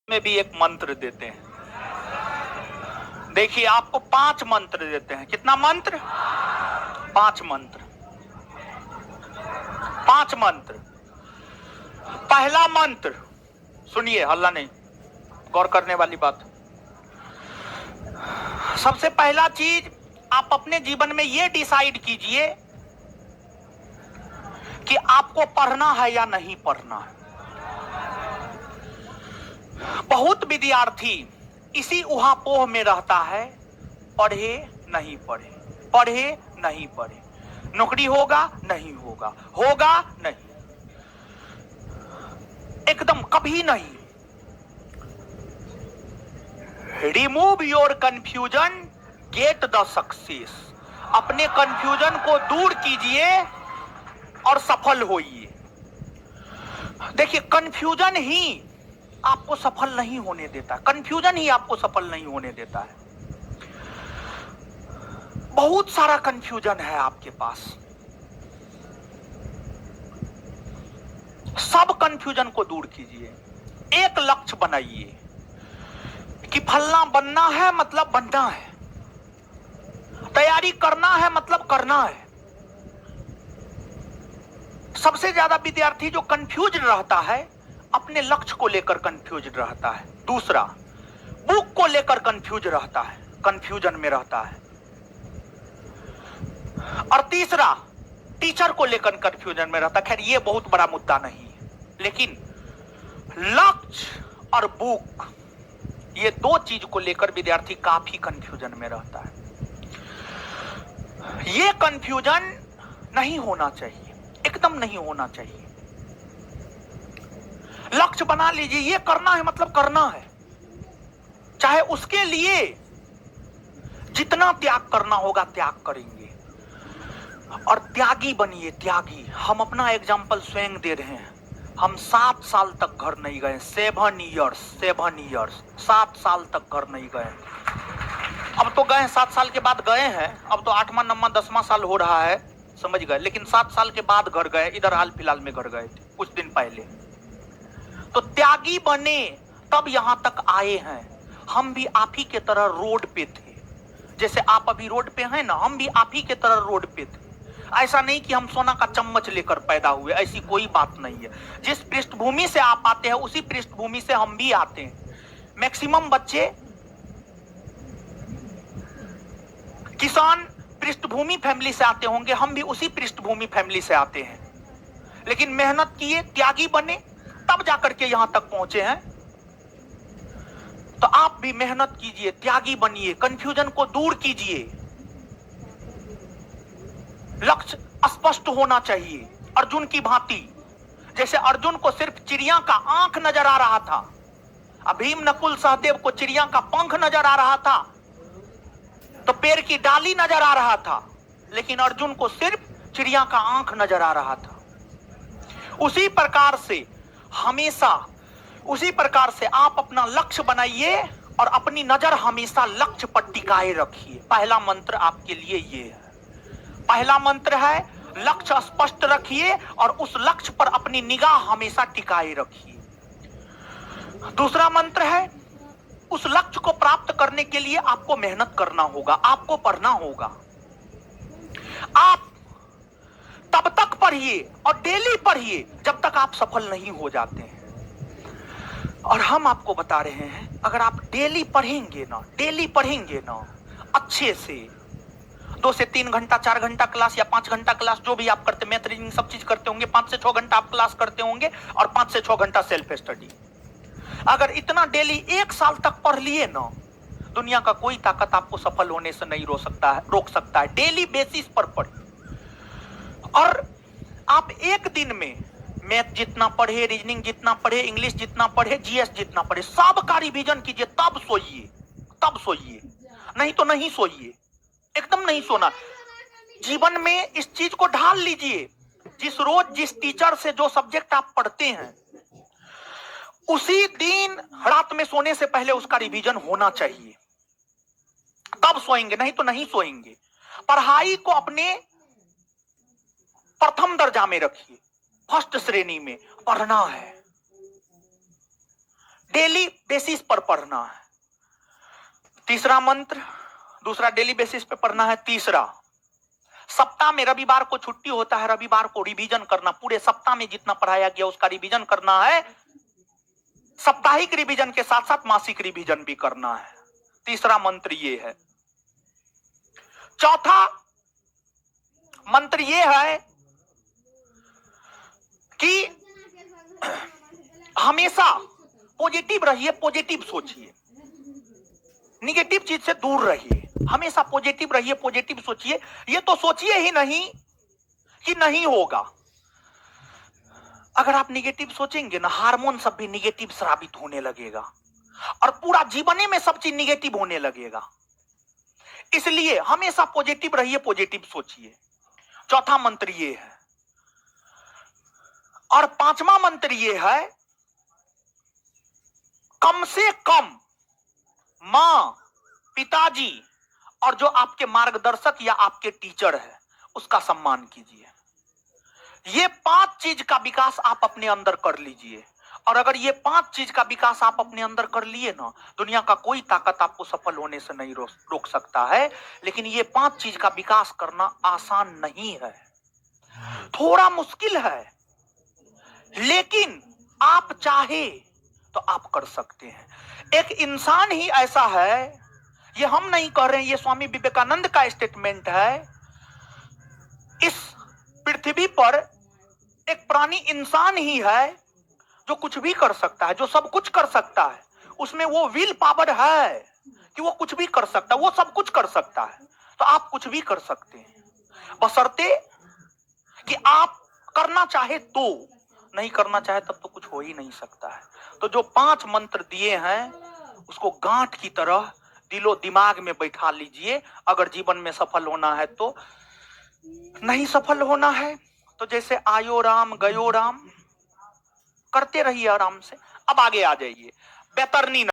में भी एक मंत्र देते हैं। देखिए, आपको 5 मंत्र देते हैं। कितना मंत्र? 5 मंत्र। 5 मंत्र। पहला मंत्र सुनिए, हल्ला नहीं, गौर करने वाली बात। सबसे पहला चीज, आप अपने जीवन में यह डिसाइड कीजिए कि आपको पढ़ना है या नहीं पढ़ना है। बहुत विद्यार्थी इसी उहापोह में रहता है, पढ़े नहीं पढ़े, पढ़े नहीं पढ़े, नौकरी होगा नहीं होगा, होगा नहीं, एकदम कभी नहीं। Remove your confusion, get the success. अपने कंफ्यूजन को दूर कीजिए और सफल होइए। देखिए, कंफ्यूजन ही आपको सफल नहीं होने देता, कंफ्यूजन ही आपको सफल नहीं होने देता है। बहुत सारा कंफ्यूजन है आपके पास, सब कंफ्यूजन को दूर कीजिए। एक लक्ष्य बनाइए कि फलना बनना है मतलब बनना है, तैयारी करना है मतलब करना है। सबसे ज्यादा विद्यार्थी जो कंफ्यूज रहता है, अपने लक्ष्य को लेकर कंफ्यूज रहता है। दूसरा, बुक को लेकर कंफ्यूज रहता है, कंफ्यूजन में रहता है। और तीसरा, टीचर को लेकर कंफ्यूजन में रहता है। खैर, ये बहुत बड़ा मुद्दा नहीं है, लेकिन लक्ष्य और बुक, ये दो चीज को लेकर विद्यार्थी काफी कंफ्यूजन में रहता है। ये कंफ्यूजन नहीं होना चाहिए, एकदम नहीं होना चाहिए। लक्ष्य बना लीजिए, ये करना है मतलब करना है, चाहे उसके लिए जितना त्याग करना होगा त्याग करेंगे। और त्यागी बनिए, त्यागी। हम अपना एग्जाम्पल स्वयं दे रहे हैं। हम 7 साल तक घर नहीं गए, 7 इयर्स 7 साल तक घर नहीं गए। अब तो गए, 7 साल के बाद गए हैं, अब तो 8वां 9वां 10वां साल हो रहा है, समझ गए। लेकिन 7 साल के बाद घर गए, इधर हाल फिलहाल में घर गए थे कुछ दिन पहले। तो त्यागी बने तब यहां तक आए हैं। हम भी आप ही के तरह रोड पे थे, जैसे आप अभी रोड पे हैं ना, हम भी आप ही के तरह रोड पे थे। ऐसा नहीं कि हम सोना का चम्मच लेकर पैदा हुए, ऐसी कोई बात नहीं है। जिस पृष्ठभूमि से आप आते हैं उसी पृष्ठभूमि से हम भी आते हैं। मैक्सिमम बच्चे किसान पृष्ठभूमि फैमिली से आते होंगे, हम भी उसी पृष्ठभूमि फैमिली से आते हैं। लेकिन मेहनत किए, त्यागी बने, तब जाकर के यहां तक पहुंचे हैं। तो आप भी मेहनत कीजिए, त्यागी बनिए, कंफ्यूजन को दूर कीजिए। लक्ष्य स्पष्ट होना चाहिए, अर्जुन की भांति। जैसे अर्जुन को सिर्फ चिड़िया का आंख नजर आ रहा था, भीम नकुल सहदेव को चिड़िया का पंख नजर आ रहा था, तो पेड़ की डाली नजर आ रहा था, लेकिन अर्जुन को सिर्फ चिड़िया का आंख नजर आ रहा था। उसी प्रकार से हमेशा, उसी प्रकार से आप अपना लक्ष्य बनाइए और अपनी नजर हमेशा लक्ष्य पर टिकाए रखिए। पहला मंत्र आपके लिए ये है। पहला मंत्र है, लक्ष्य स्पष्ट रखिए और उस लक्ष्य पर अपनी निगाह हमेशा टिकाए रखिए। दूसरा मंत्र है, उस लक्ष्य को प्राप्त करने के लिए आपको मेहनत करना होगा, आपको पढ़ना होगा। आप तब तक पढ़िए और डेली पढ़िए जब तक आप सफल नहीं हो जाते हैं। और हम आपको बता रहे हैं, अगर आप डेली पढ़ेंगे ना, डेली पढ़ेंगे ना अच्छे से, 2 से 3 घंटा, 4 घंटा क्लास या 5 घंटा क्लास, जो भी आप करते, मैथ रीडिंग सब चीज करते होंगे, 5 से 6 घंटा आप क्लास करते होंगे और 5 से 6 घंटा सेल्फ स्टडी। अगर इतना डेली 1 साल तक पढ़ लिए ना, दुनिया का कोई ताकत आपको सफल होने से नहीं रोक सकता है। डेली बेसिस पर पढ़िए। और आप एक दिन में मैथ जितना पढ़े, रीजनिंग जितना पढ़े, इंग्लिश जितना पढ़े, जीएस जितना पढ़े, सब का रिवीजन कीजिए, तब सोइए, तब सोइए, नहीं तो नहीं सोइए, एकदम नहीं सोना। जीवन में इस चीज को ढाल लीजिए, जिस रोज जिस टीचर से जो सब्जेक्ट आप पढ़ते हैं, उसी दिन रात में सोने से पहले उसका रिवीजन होना चाहिए, तब सोएंगे, नहीं तो नहीं सोएंगे। पढ़ाई को अपने प्रथम दर्जा में रखिए, फर्स्ट श्रेणी में पढ़ना है। डेली बेसिस पर पढ़ना है। तीसरा मंत्र, दूसरा डेली बेसिस पे पढ़ना है। तीसरा, सप्ताह में रविवार को छुट्टी होता है, रविवार को रिवीजन करना, पूरे सप्ताह में जितना पढ़ाया गया उसका रिवीजन करना है। साप्ताहिक रिवीजन के साथ साथ मासिक रिवीजन भी करना है। तीसरा मंत्र ये है। चौथा मंत्र ये है कि हमेशा पॉजिटिव रहिए, पॉजिटिव सोचिए, निगेटिव चीज से दूर रहिए। हमेशा पॉजिटिव रहिए, पॉजिटिव सोचिए। ये तो सोचिए ही नहीं कि नहीं होगा। अगर आप निगेटिव सोचेंगे ना, हार्मोन सब भी निगेटिव स्रावित होने लगेगा और पूरा जीवन में सब चीज निगेटिव होने लगेगा। इसलिए हमेशा पॉजिटिव रहिए, पॉजिटिव सोचिए। चौथा मंत्र ये है। और पांचवा मंत्र ये है, कम से कम मां, पिताजी और जो आपके मार्गदर्शक या आपके टीचर है उसका सम्मान कीजिए। ये 5 चीज का विकास आप अपने अंदर कर लीजिए। और अगर ये 5 चीज का विकास आप अपने अंदर कर लिए ना, दुनिया का कोई ताकत आपको सफल होने से नहीं रोक सकता है। लेकिन ये 5 चीज का विकास करना आसान नहीं है, थोड़ा मुश्किल है, लेकिन आप चाहे तो आप कर सकते हैं। एक इंसान ही ऐसा है, ये हम नहीं कह रहे हैं, ये स्वामी विवेकानंद का स्टेटमेंट है। इस पृथ्वी पर एक प्राणी इंसान ही है जो कुछ भी कर सकता है, जो सब कुछ कर सकता है। उसमें वो विल पावर है कि वो कुछ भी कर सकता है, वो सब कुछ कर सकता है। तो आप कुछ भी कर सकते हैं, बशर्ते कि आप करना चाहे तो। नहीं करना चाहे तब तो कुछ हो ही नहीं सकता है। तो जो 5 मंत्र दिए हैं उसको गांठ की तरह दिलो दिमाग में बैठा लीजिए। अगर जीवन में सफल होना है तो, नहीं सफल होना है तो जैसे आयो राम गयो राम करते रहिए आराम से। अब आगे आ जाइए। बैतरनी